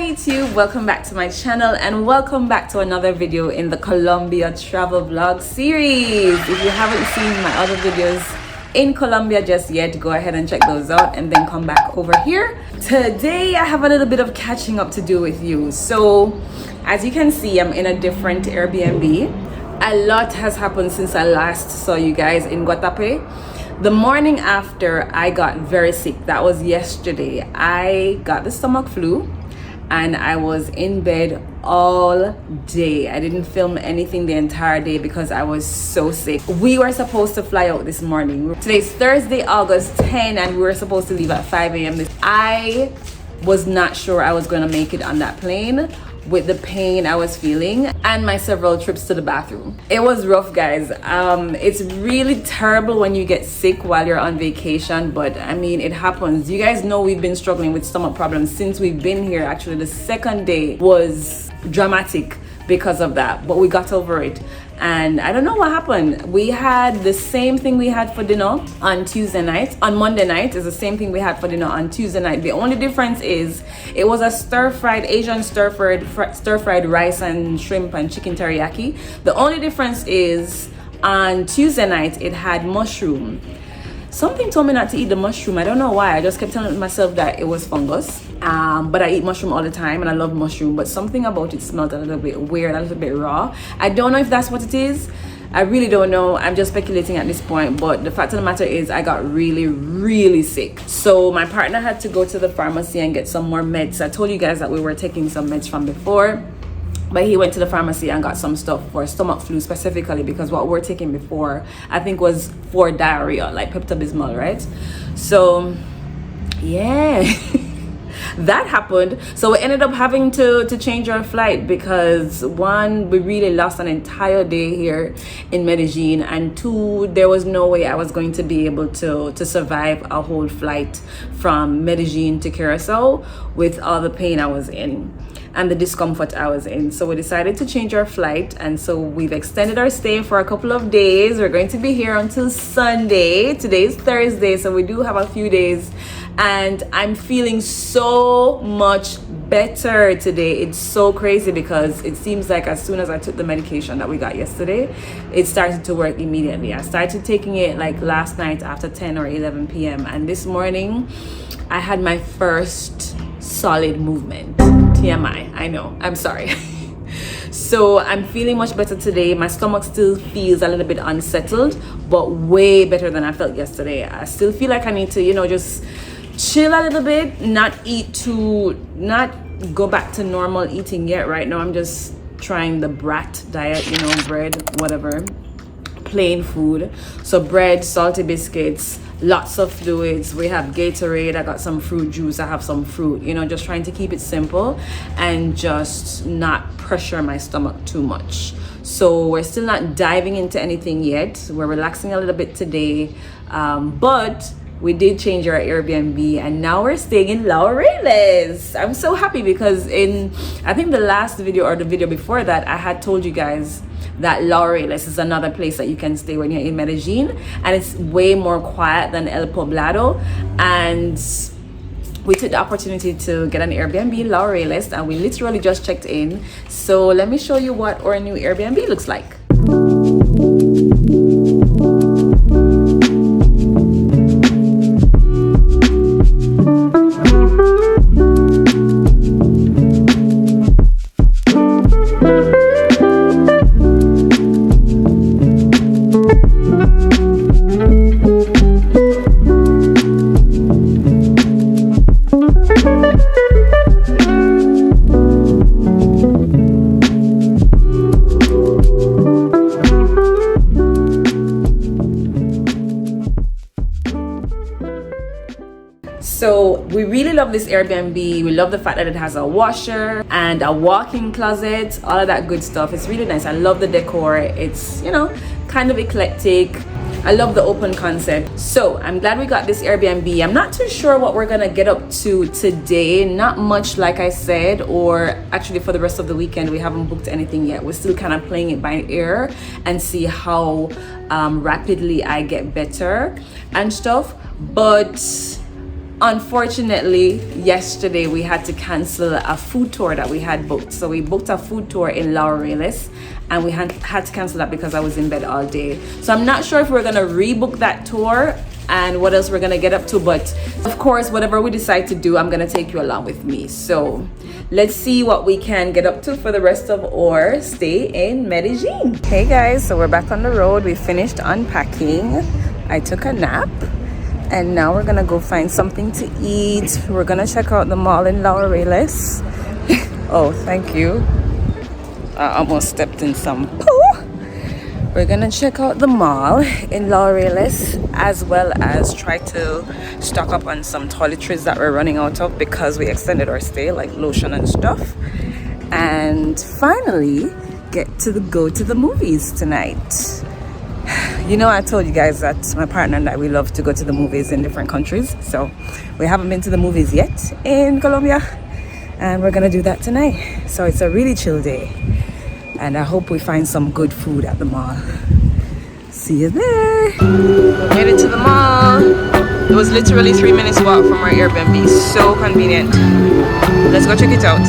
YouTube, welcome back to my channel and welcome back to another video in the Colombia travel vlog series. If you haven't seen my other videos in Colombia just yet, go ahead and check those out and then come back over here. Today I have a little bit of catching up to do with you. So as you can see, I'm in a different Airbnb. A lot has happened since I last saw you guys in Guatemala. The morning after I got very sick, that was yesterday, I got the stomach flu and I was in bed all day. I didn't film anything the entire day because I was so sick. We were supposed to fly out this morning. Today's Thursday, August 10, and we were supposed to leave at 5 a.m. I was not sure I was going to make it on that plane with the pain I was feeling and my several trips to the bathroom. It was rough, guys. It's really terrible when you get sick while you're on vacation, but I mean, it happens. You guys know we've been struggling with stomach problems since we've been here. Actually, the second day was dramatic because of that, but we got over it. And I don't know what happened. We had the same thing we had for dinner on Tuesday night. On Monday night is the same thing we had for dinner on Tuesday night. The only difference is it was a stir-fried, Asian stir-fried rice and shrimp and chicken teriyaki. The only difference is on Tuesday night it had mushroom. Something told me not to eat the mushroom. I don't know why. I just kept telling myself that it was fungus. But I eat mushroom all the time and I love mushroom. But something about it smelled a little bit weird, a little bit raw. I don't know if that's what it is. I really don't know. I'm just speculating at this point. But the fact of the matter is I got really, really sick. So my partner had to go to the pharmacy and get some more meds. I told you guys that we were taking some meds from before. But he went to the pharmacy and got some stuff for stomach flu specifically because what we're taking before, I think, was for diarrhea, like Pepto-Bismol, right? So, yeah, that happened. So we ended up having to change our flight because one, we really lost an entire day here in Medellin, and two, there was no way I was going to be able to survive a whole flight from Medellin to Curacao with all the pain I was in and the discomfort I was in. So we decided to change our flight, and so we've extended our stay for a couple of days. We're going to be here until Sunday. Today's Thursday, so we do have a few days, and I'm feeling so much better today. It's so crazy because it seems like as soon as I took the medication that we got yesterday, it started to work immediately. I started taking it like last night after 10 or 11 p.m. and this morning I had my first solid movement. TMI, I know, I'm sorry. So I'm feeling much better today. My stomach still feels a little bit unsettled, but way better than I felt yesterday. I still feel like I need to, just chill a little bit, not go back to normal eating yet. Right now I'm just trying the brat diet, bread, whatever, plain food. So bread, salty biscuits, lots of fluids. We have Gatorade, I got some fruit juice, I have some fruit, just trying to keep it simple and just not pressure my stomach too much. So we're still not diving into anything yet. We're relaxing a little bit today, but we did change our Airbnb and now we're staying in Laureles. I'm so happy because I think the last video or the video before that, I had told you guys that Laureles is another place that you can stay when you're in Medellin, and it's way more quiet than El Poblado. And we took the opportunity to get an Airbnb in Laureles and we literally just checked in. So let me show you what our new Airbnb looks like. So we really love this Airbnb. We love the fact that it has a washer and a walk-in closet, all of that good stuff. It's really nice. I love the decor. It's, kind of eclectic. I love the open concept. So I'm glad we got this Airbnb. I'm not too sure what we're gonna get up to today. Not much, like I said, or actually for the rest of the weekend, we haven't booked anything yet. We're still kind of playing it by ear and see how rapidly I get better and stuff. But Unfortunately, yesterday we had to cancel a food tour that we had booked. So we booked a food tour in Laureles, and we had to cancel that because I was in bed all day. So I'm not sure if we're gonna rebook that tour and what else we're gonna get up to, but of course, whatever we decide to do, I'm gonna take you along with me. So let's see what we can get up to for the rest of our stay in Medellin. Hey guys, so we're back on the road. We finished unpacking. I took a nap, and now we're gonna go find something to eat. We're gonna check out the mall in Laureles. Oh, thank you. I almost stepped in some poo. We're gonna check out the mall in Laureles, as well as try to stock up on some toiletries that we're running out of because we extended our stay, like lotion and stuff. And finally get to go to the movies tonight. You know, I told you guys that my partner and I, we love to go to the movies in different countries. So we haven't been to the movies yet in Colombia, and we're gonna do that tonight. So it's a really chill day, and I hope we find some good food at the mall. See you there. Made it to the mall. It was literally 3 minutes walk from our Airbnb. So convenient. Let's go check it out.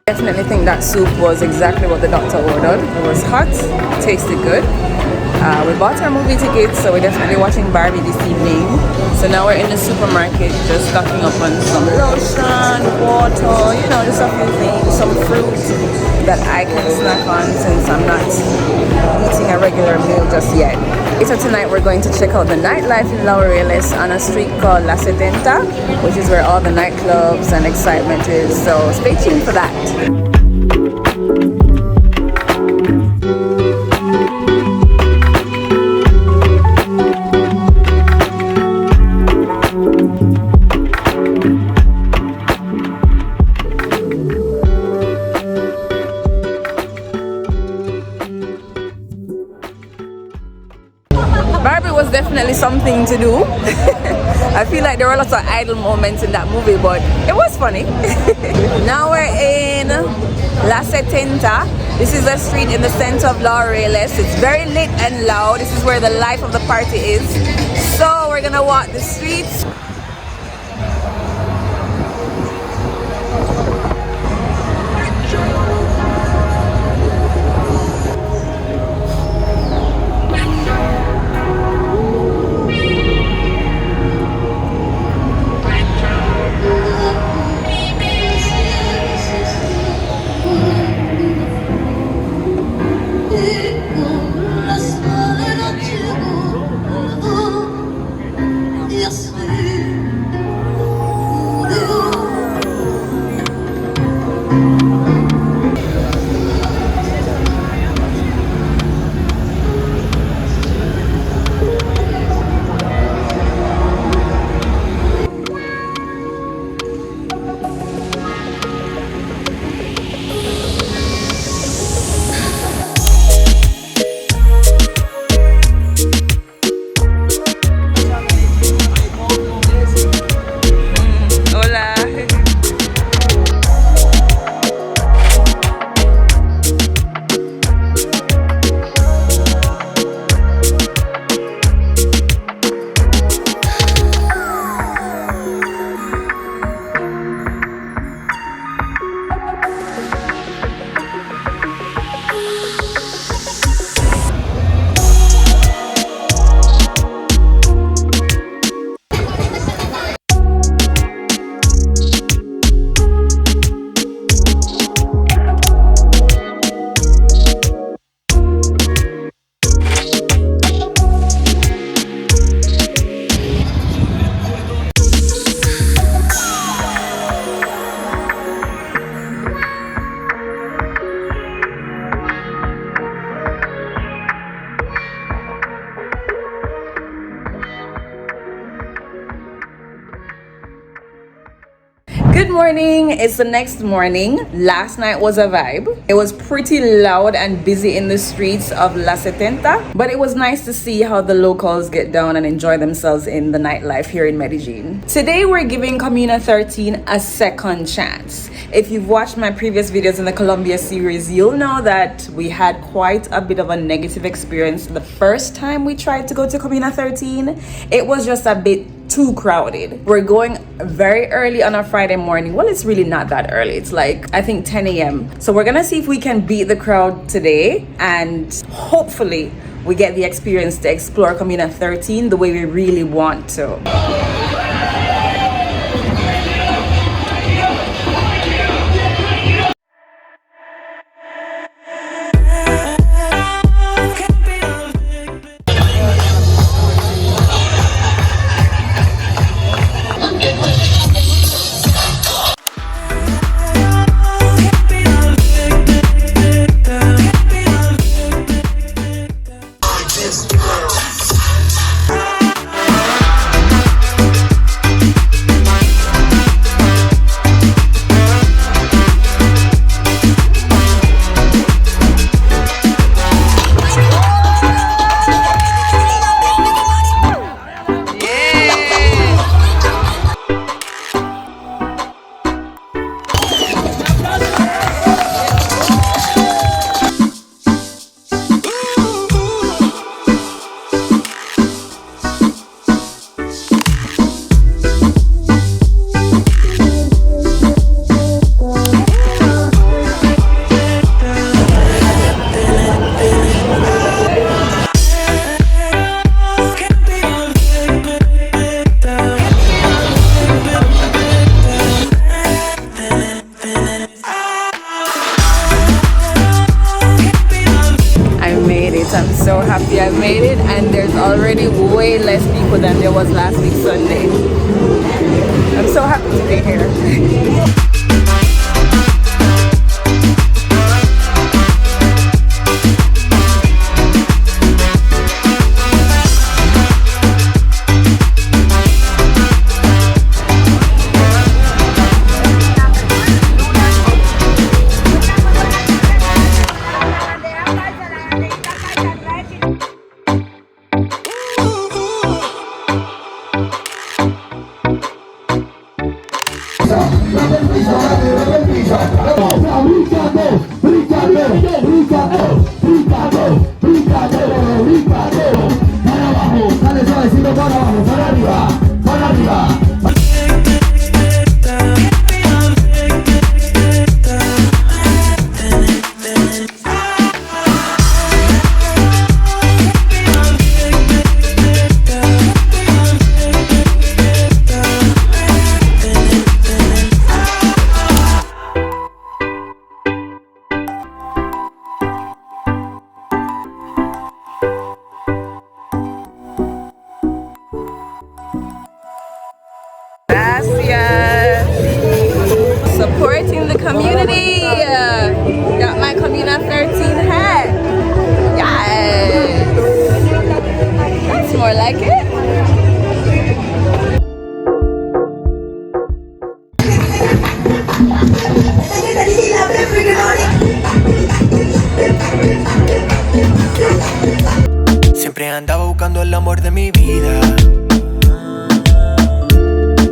Definitely think that soup was exactly what the doctor ordered. It was hot, tasted good. We bought our movie tickets, so we're definitely watching Barbie this evening. So now we're in the supermarket, just stocking up on some lotion, water, you know, just a few things, some fruit that I can snack on since I'm not eating a regular meal just yet. So tonight we're going to check out the nightlife in Laureles on a street called La 70, which is where all the nightclubs and excitement is. So stay tuned for that. Barbie was definitely something to do. I feel like there were lots of idle moments in that movie, but it was funny. Now we're in La 70. This is a street in the center of Laureles. It's very lit and loud. This is where the life of the party is. So we're gonna walk the streets. Good morning. It's the next morning. Last night was a vibe. It was pretty loud and busy in the streets of La Setenta, but it was nice to see how the locals get down and enjoy themselves in the nightlife here in Medellin. Today we're giving Comuna 13 a second chance. If you've watched my previous videos in the Colombia series, you'll know that we had quite a bit of a negative experience the first time we tried to go to Comuna 13. It was just a bit too crowded. We're going very early on a Friday morning. Well, it's really not that early. It's like, I think 10 a.m. So we're gonna see if we can beat the crowd today, and hopefully we get the experience to explore Comuna 13 the way we really want to. I'm so happy I made it, and there's already way less people than there was last week Sunday. I'm so happy to be here. Supporting the community. Got my Comuna 13 hat. Yes. That's more like it. Siempre andaba buscando el amor de mi vida.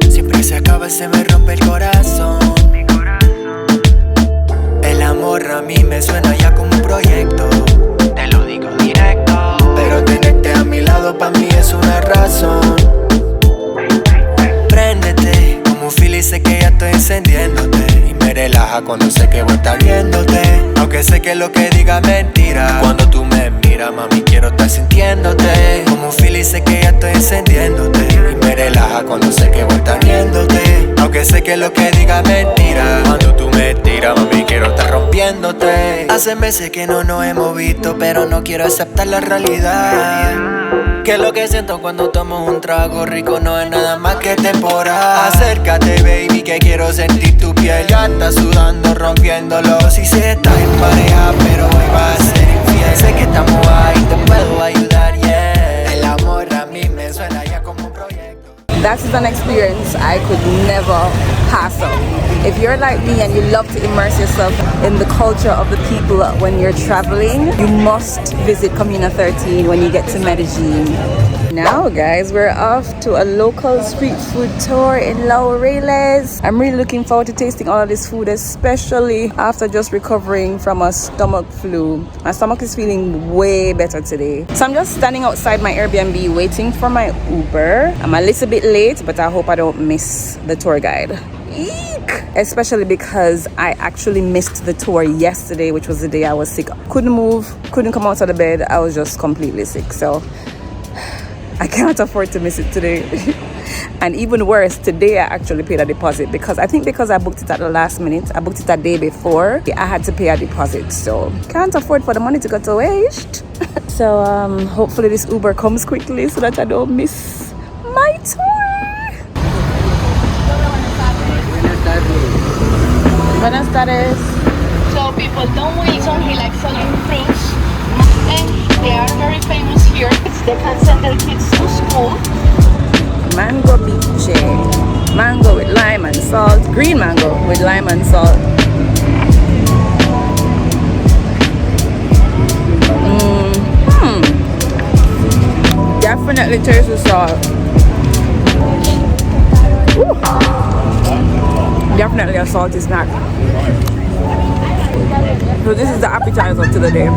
Siempre se acaba y se me rompe el corazón. El amor a mí me suena ya como un proyecto. Te lo digo directo. Pero tenerte a mi lado pa' mí es una razón. Préndete como un fil y sé que ya estoy encendiéndote. Y me relaja cuando sé que voy a estar viéndote. Aunque sé que lo que diga es mentira. Cuando tú me miras, mami, quiero estar sintiéndote. Como un fil y sé que ya estoy encendiéndote. Y me relaja cuando sé que voy a estar viéndote. Aunque sé que lo que diga es mentira. Cuando tú me tiras, mami, quiero estar rompiéndote. Hace meses que no nos hemos visto, pero no quiero aceptar la realidad. Que lo que siento cuando tomo un trago rico no es nada más que temporal. Acércate, baby, que quiero sentir tu piel. Ya estás sudando, rompiéndolo. Si se estás en pareja, pero hoy vas a ser infiel. Sé que estamos ahí, te puedo ayudar, yeah. El amor a mí me suena ya como un proyecto. That is an experience I could never hassle. If you're like me and you love to immerse yourself in the culture of the people when you're traveling, you must visit Comuna 13 when you get to Medellin. Now guys, we're off to a local street food tour in Laureles. I'm really looking forward to tasting all of this food, especially after just recovering from a stomach flu. My stomach is feeling way better today. So I'm just standing outside my Airbnb waiting for my Uber. I'm a little bit late, but I hope I don't miss the tour guide. Eek! Especially because I actually missed the tour yesterday, which was the day I was sick. Couldn't move, couldn't come out of the bed. I was just completely sick. So I can't afford to miss it today. And even worse, today I actually paid a deposit because I booked it at the last minute. I booked it a day before. I had to pay a deposit, so can't afford for the money to go to waste. So hopefully this Uber comes quickly so that I don't miss my tour. Buenas tardes. So people don't wait on he likes selling fruits, and they are very famous here. They can send their kids to school. Mango biche, mango with lime and salt, green mango with lime and salt. Definitely taste the salt. Ooh. Definitely a salty snack. So this is the appetizer to the day.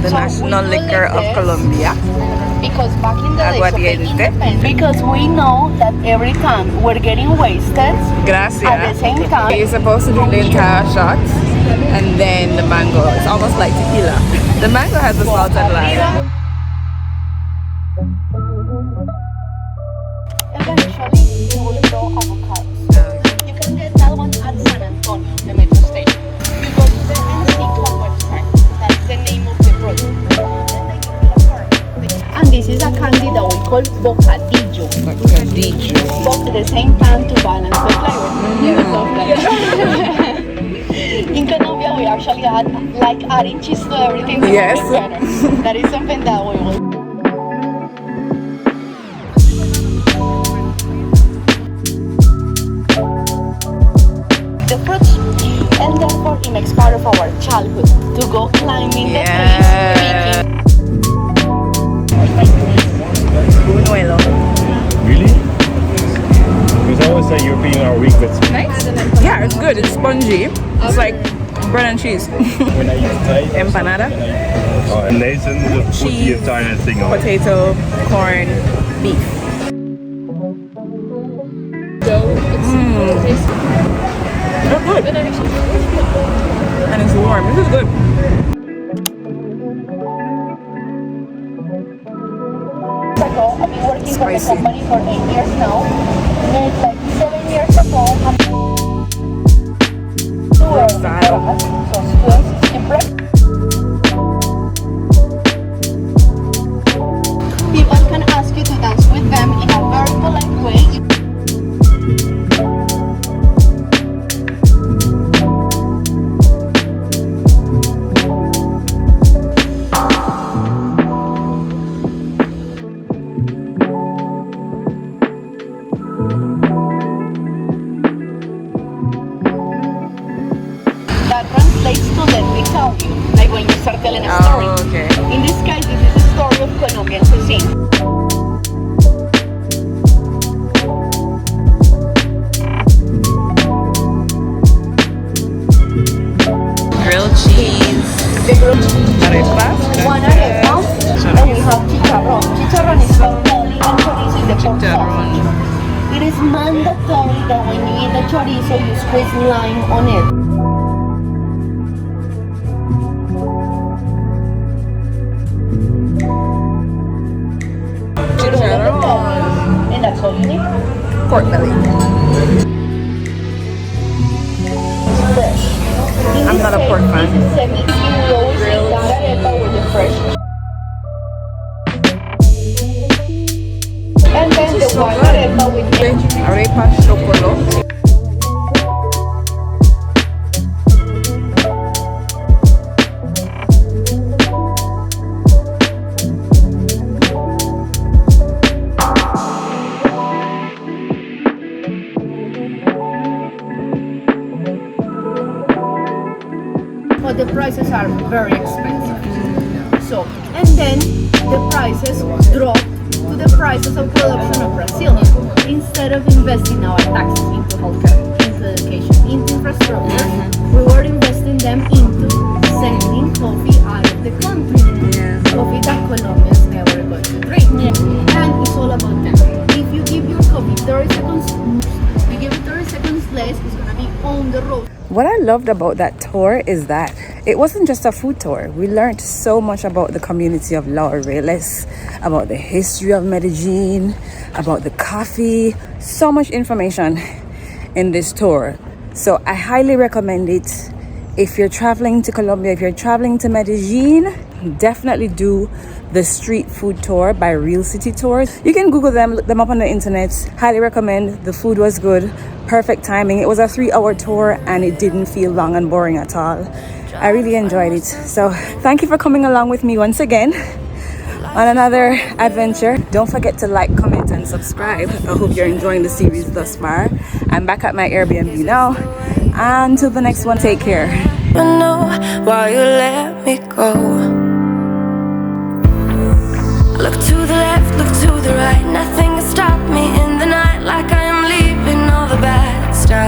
The national liquor of Colombia. Because back in the days of the independence, because we know that every time we're getting wasted, Gracias. at the same time, You're supposed to drink the entire shot and then the mango. It's almost like tequila. The mango has the salt and lime. eventually you will grow avocados. You can get that one at San Antonio, the metro station. You go to the NC website. That's the name of the product. And this is a candy that we call bocadillo. But at the same time to balance the flavor. In Colombia, we actually like adding cheese to everything to Yes. make it better. That is something that we will. The fruits, and therefore it makes part of our childhood to go climbing the trees, picking. Buñuelo. Really? Because I always say you're being our week with Yeah, it's good. It's spongy. It's like bread and cheese. when I eat Thai. Empanada, En lezen, de put die entire thing on. potato, corn, beef. It's good. And it's warm. This is good. Ago, I've been working for the Spicy. company for 8 years now. And like 7 years ago, I'm Style. so students skip break. People can ask you to dance with them in a very polite way. That translates to let me tell you, like when you start telling a story. Oh, okay. In this case, this is the story of Colombian cuisine. Grilled cheese. Arepas. One arepa, and we have chicharrón. Chicharrón is called only and chorizo is the pork Chicharrón. sausage. It is mandatory that when you eat the chorizo, you squeeze lime on it. Chicharrón. And that's all you need. Pork belly. Fresh. I'm not a pork fan. This is semi roast that arepa with the fresh. And then the white arepa with Arepa chocolate. but the prices are very expensive. So, and then the prices drop to the prices of production of Brazil. Instead of investing our taxes into healthcare, into education, into infrastructure, we were investing them into sending coffee out of the country. Coffee that Colombians never got to drink. And it's all about them. If you give your coffee 30 seconds, you give it 30 seconds less, it's gonna be on the road. What I loved about that tour is that it wasn't just a food tour. We learned so much about the community of Laureles, about the history of Medellín, about the coffee. So much information in this tour. So I highly recommend it. If you're traveling to Colombia, if you're traveling to Medellín, definitely do the street food tour by Real City Tours. You can Google them, look them up on the internet. Highly recommend. The food was good, perfect timing. It was a 3-hour tour and it didn't feel long and boring at all. I really enjoyed it. So thank you for coming along with me once again on another adventure. Don't forget to like, comment and subscribe. I hope you're enjoying the series thus far. I'm back at my Airbnb now. Until the next one, take care. I know why you let me go. Look to the left, look to the right. Nothing can stop me in the night.